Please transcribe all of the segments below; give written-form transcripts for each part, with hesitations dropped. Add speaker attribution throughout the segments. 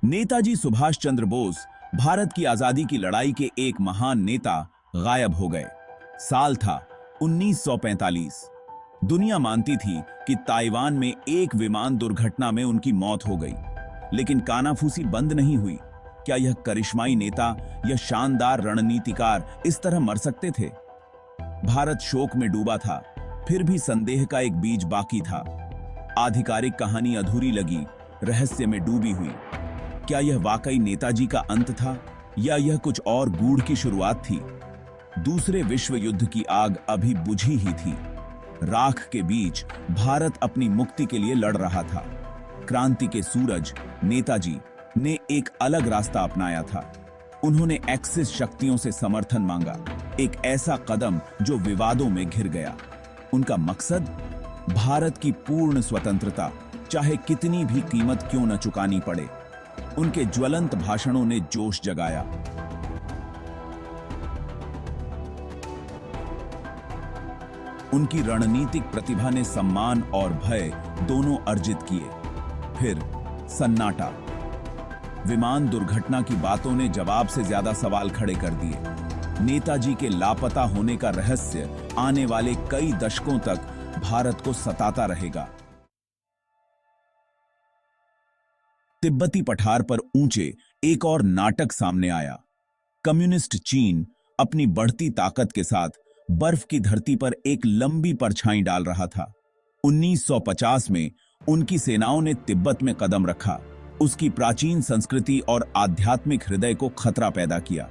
Speaker 1: नेताजी सुभाष चंद्र बोस भारत की आजादी की लड़ाई के एक महान नेता गायब हो गए। साल था 1945। दुनिया मानती थी कि ताइवान में एक विमान दुर्घटना में उनकी मौत हो गई, लेकिन कानाफूसी बंद नहीं हुई। क्या यह करिश्माई नेता या शानदार रणनीतिकार इस तरह मर सकते थे? भारत शोक में डूबा था, फिर भी संदेह का एक बीज बाकी था। आधिकारिक कहानी अधूरी लगी, रहस्य में डूबी हुई। क्या यह वाकई नेताजी का अंत था या यह कुछ और गूढ़ की शुरुआत थी? दूसरे विश्व युद्ध की आग अभी बुझी ही थी। राख के बीच भारत अपनी मुक्ति के लिए लड़ रहा था। क्रांति के सूरज नेताजी ने एक अलग रास्ता अपनाया था। उन्होंने एक्सिस शक्तियों से समर्थन मांगा, एक ऐसा कदम जो विवादों में घिर गया। उनका मकसद भारत की पूर्ण स्वतंत्रता, चाहे कितनी भी कीमत क्यों न चुकानी पड़े। उनके ज्वलंत भाषणों ने जोश जगाया। उनकी रणनीतिक प्रतिभा ने सम्मान और भय दोनों अर्जित किए। फिर सन्नाटा। विमान दुर्घटना की बातों ने जवाब से ज्यादा सवाल खड़े कर दिए। नेताजी के लापता होने का रहस्य आने वाले कई दशकों तक भारत को सताता रहेगा। तिब्बती पठार पर ऊंचे एक और नाटक सामने आया। कम्युनिस्ट चीन अपनी बढ़ती ताकत के साथ बर्फ की धरती पर एक लंबी परछाई डाल रहा था। 1950 में उनकी सेनाओं ने तिब्बत में कदम रखा, उसकी प्राचीन संस्कृति और आध्यात्मिक हृदय को खतरा पैदा किया।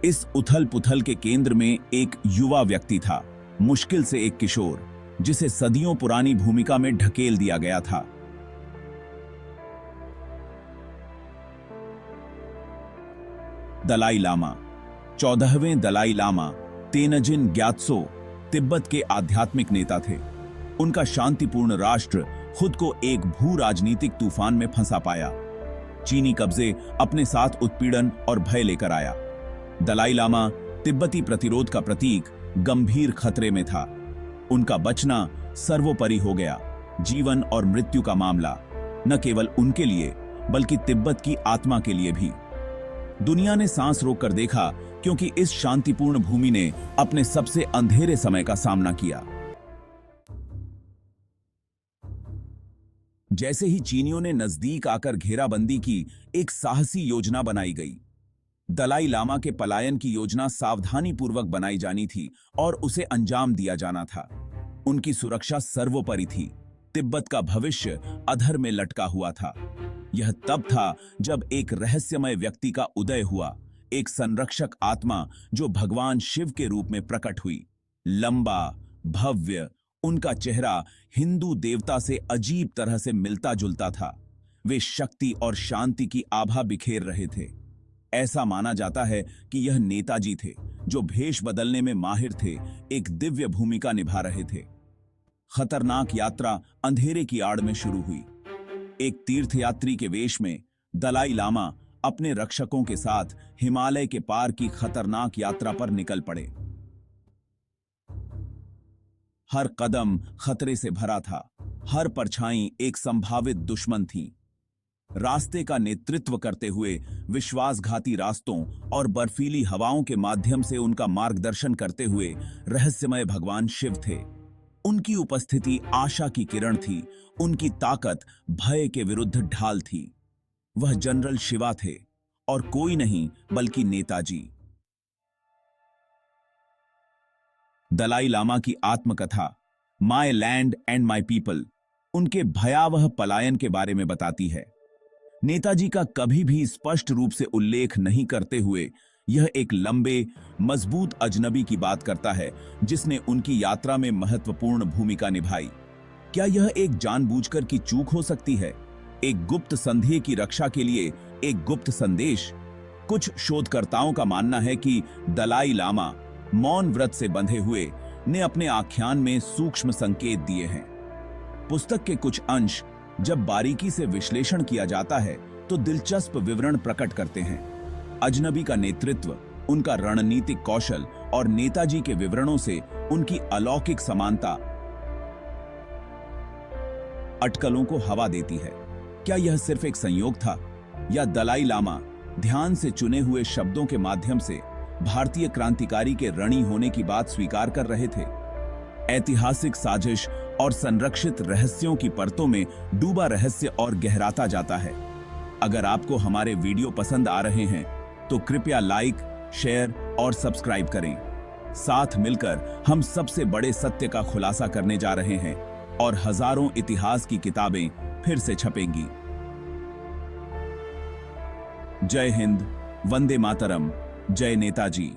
Speaker 1: इस उथल पुथल के केंद्र में एक युवा व्यक्ति था, मुश्किल से एक किशोर, जिसे सदियों पुरानी भूमिका में ढकेल दिया गया था। दलाई लामा। 14वें दलाई लामा तेनजिन ग्यात्सो तिब्बत के आध्यात्मिक नेता थे। उनका शांतिपूर्ण राष्ट्र खुद को एक भू राजनीतिक तूफान में फंसा पाया। चीनी कब्जे अपने साथ उत्पीड़न और भय लेकर आया। दलाई लामा तिब्बती प्रतिरोध का प्रतीक, गंभीर खतरे में था। उनका बचना सर्वोपरि हो गया। जीवन और मृत्यु का मामला, न केवल उनके लिए बल्कि तिब्बत की आत्मा के लिए भी। दुनिया ने सांस रोककर देखा, क्योंकि इस शांतिपूर्ण भूमि ने अपने सबसे अंधेरे समय का सामना किया। जैसे ही चीनियों ने नजदीक आकर घेराबंदी की, एक साहसी योजना बनाई गई। दलाई लामा के पलायन की योजना सावधानीपूर्वक बनाई जानी थी और उसे अंजाम दिया जाना था। उनकी सुरक्षा सर्वोपरि थी। तिब्बत का भविष्य अधर में लटका हुआ था। यह तब था जब एक रहस्यमय व्यक्ति का उदय हुआ, एक संरक्षक आत्मा जो भगवान शिव के रूप में प्रकट हुई। लंबा, भव्य, उनका चेहरा हिंदू देवता से अजीब तरह से मिलता जुलता था। वे शक्ति और शांति की आभा बिखेर रहे थे। ऐसा माना जाता है कि यह नेताजी थे, जो भेष बदलने में माहिर थे, एक दिव्य भूमिका निभा रहे थे। खतरनाक यात्रा अंधेरे की आड़ में शुरू हुई। एक तीर्थयात्री के वेश में दलाई लामा अपने रक्षकों के साथ हिमालय के पार की खतरनाक यात्रा पर निकल पड़े। हर कदम खतरे से भरा था, हर परछाई एक संभावित दुश्मन थी। रास्ते का नेतृत्व करते हुए विश्वासघाती रास्तों और बर्फीली हवाओं के माध्यम से उनका मार्गदर्शन करते हुए रहस्यमय भगवान शिव थे। उनकी उपस्थिति आशा की किरण थी, उनकी ताकत भय के विरुद्ध ढाल थी। वह जनरल शिवा थे और कोई नहीं बल्कि नेताजी। दलाई लामा की आत्मकथा my land and my people उनके भयावह पलायन के बारे में बताती है। नेताजी का कभी भी स्पष्ट रूप से उल्लेख नहीं करते हुए यह एक लंबे, मजबूत अजनबी की बात करता है, जिसने उनकी यात्रा में महत्वपूर्ण भूमिका निभाई। क्या यह एक जानबूझकर की चूक हो सकती है? एक गुप्त संधि की रक्षा के लिए एक गुप्त संदेश? कुछ शोधकर्ताओं का मानना है कि दलाई लामा मौन व्रत से बंधे हुए ने अपने आख्यान में सूक्ष्म संकेत दिए हैं। पुस्तक के कुछ अंश जब बारीकी से विश्लेषण किया जाता है तो दिलचस्प विवरण प्रकट करते हैं। अजनबी का नेतृत्व, उनका रणनीतिक कौशल और नेताजी के विवरणों से उनकी अलौकिक समानता अटकलों को हवा देती है। क्या यह सिर्फ एक संयोग था या दलाई लामा ध्यान से चुने हुए शब्दों के माध्यम से भारतीय क्रांतिकारी के ऋणी होने की बात स्वीकार कर रहे थे। ऐतिहासिक साजिश और संरक्षित रहस्यों की परतों में डूबा रहस्य और गहराता जाता है। अगर आपको हमारे वीडियो पसंद आ रहे हैं तो कृपया लाइक, शेयर और सब्सक्राइब करें। साथ मिलकर हम सबसे बड़े सत्य का खुलासा करने जा रहे हैं और हजारों इतिहास की किताबें फिर से छपेंगी। जय हिंद, वंदे मातरम, जय नेताजी।